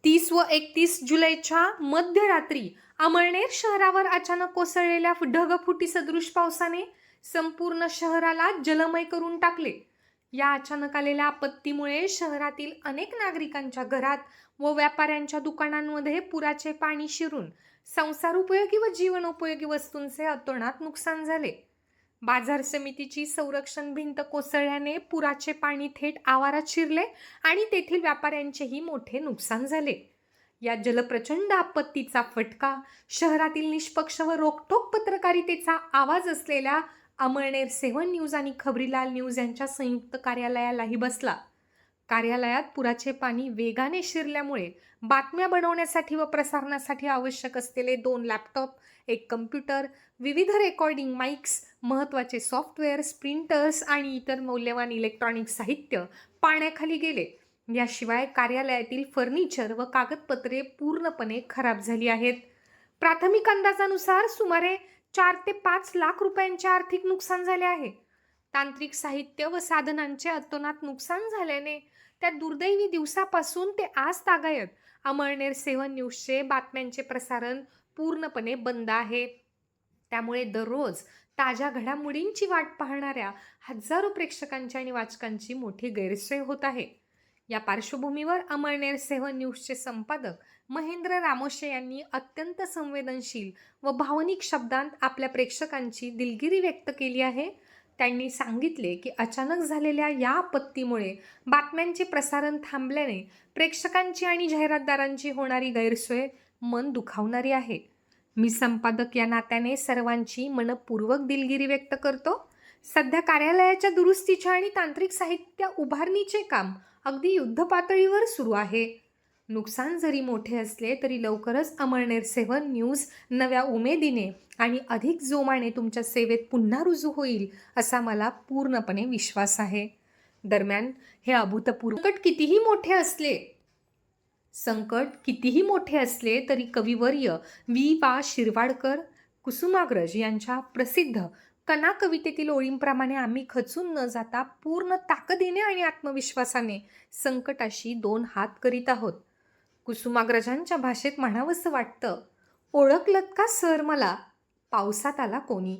30 व 31 जुलैच्या मध्यरात्री अमळनेर शहरावर अचानक कोसळलेल्या ढगफुटी सदृश पावसाने संपूर्ण शहराला जलमय करून टाकले. या अचानक आलेल्या आपत्तीमुळे शहरातील अनेक नागरिकांच्या घरात व व्यापाऱ्यांच्या दुकानांमध्ये पुराचे पाणी शिरून संसारोपयोगी व जीवनोपयोगी वस्तूंचे अतोनात नुकसान झाले. बाजार समितीची संरक्षण भिंत कोसळल्याने पुराचे पाणी थेट आवारात शिरले आणि तेथील व्यापाऱ्यांचेही मोठे नुकसान झाले. या जलप्रचंड आपत्तीचा फटका शहरातील निष्पक्ष व रोखठोक पत्रकारितेचा आवाज असलेल्या अमळनेर 7 न्यूज आणि खबरीलाल न्यूज यांच्या संयुक्त कार्यालयालाही बसला. कार्यालयात पुराचे पाणी वेगाने शिरल्यामुळे बातम्या बनवण्यासाठी व प्रसारणासाठी आवश्यक असलेले 2 लॅपटॉप, 1 कम्प्युटर, विविध रेकॉर्डिंग माइक्स, महत्त्वाचे सॉफ्टवेअर्स, प्रिंटर्स आणि इतर मौल्यवान इलेक्ट्रॉनिक साहित्य पाण्याखाली गेले. याशिवाय कार्यालयातील फर्निचर व कागदपत्रे पूर्णपणे खराब झाली आहेत. प्राथमिक अंदाजानुसार सुमारे 4 ते 5 लाख रुपयांचे आर्थिक नुकसान झाले आहे. तांत्रिक साहित्य व साधनांचे अतोनात नुकसान झाल्याने त्या दुर्दैवी दिवसापासून ते आज तागायत अमळनेर 7 न्यूजचे बातम्यांचे प्रसारण पूर्णपणे बंद आहे. त्यामुळे दररोज ताज्या घडामोडींची वाट पाहणाऱ्या हजारो प्रेक्षकांची आणि वाचकांची मोठी गैरसोय होत आहे. या पार्श्वभूमीवर अमळनेर 7 न्यूजचे संपादक महेंद्र रामोशे यांनी अत्यंत संवेदनशील व भावनिक शब्दांत आपल्या प्रेक्षकांची दिलगिरी व्यक्त केली आहे. त्यांनी सांगितले की अचानक झालेल्या या आपत्तीमुळे बातम्यांचे प्रसारण थांबल्याने प्रेक्षकांची आणि जाहिरातदारांची होणारी गैरसोय मन दुखावणारी आहे. मी संपादक या नात्याने सर्वांची मनपूर्वक दिलगिरी व्यक्त करतो. सध्या कार्यालयाच्या दुरुस्तीचे आणि तांत्रिक साहित्य उभारणीचे काम अगदी युद्धपातळीवर सुरू आहे. नुकसान जरी मोठे असले तरी लवकरच अमळनेर 7 न्यूज नव्या उमेदीने आणि अधिक जोमाने तुमच्या सेवेत पुन्हा रुजू होईल असा मला पूर्णपणे विश्वास आहे. दरम्यान हे अभूतपूर्व संकट कितीही मोठे असले तरी कविवर्य वि. शिरवाडकर कुसुमाग्रज यांच्या प्रसिद्ध कणा कवितेतील ओळींप्रमाणे आम्ही खचून न जाता पूर्ण ताकदीने आणि आत्मविश्वासाने संकटाशी 2 हात करीत आहोत. कुसुमाग्रजांच्या भाषेत म्हणावंसं वाटतं, ओळखलत का सर मला पावसात आला कोणी,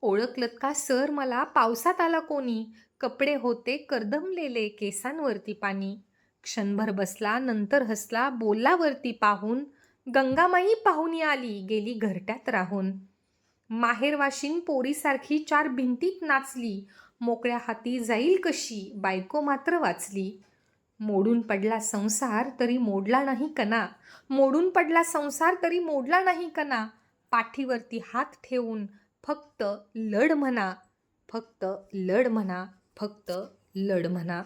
ओळखलत का सर मला पावसात आला कोणी, कपडे होते कर्दमलेले केसांवरती पाणी, क्षणभर बसला नंतर हसला बोलावरती पाहून, गंगामाई पाहुणी आली गेली घरट्यात राहून, माहेरवाशीन पोरीसारखी 4 भिंतीत नाचली, मोकळ्या हाती जाईल कशी बायको मात्र वाचली, मोडून पडला संसार तरी मोडला नाही कणा, मोडून पडला संसार तरी मोडला नाही कणा, पाठीवरती हात ठेवून फक्त लढ म्हणा, फक्त लढ म्हणा, फक्त लढ म्हणा.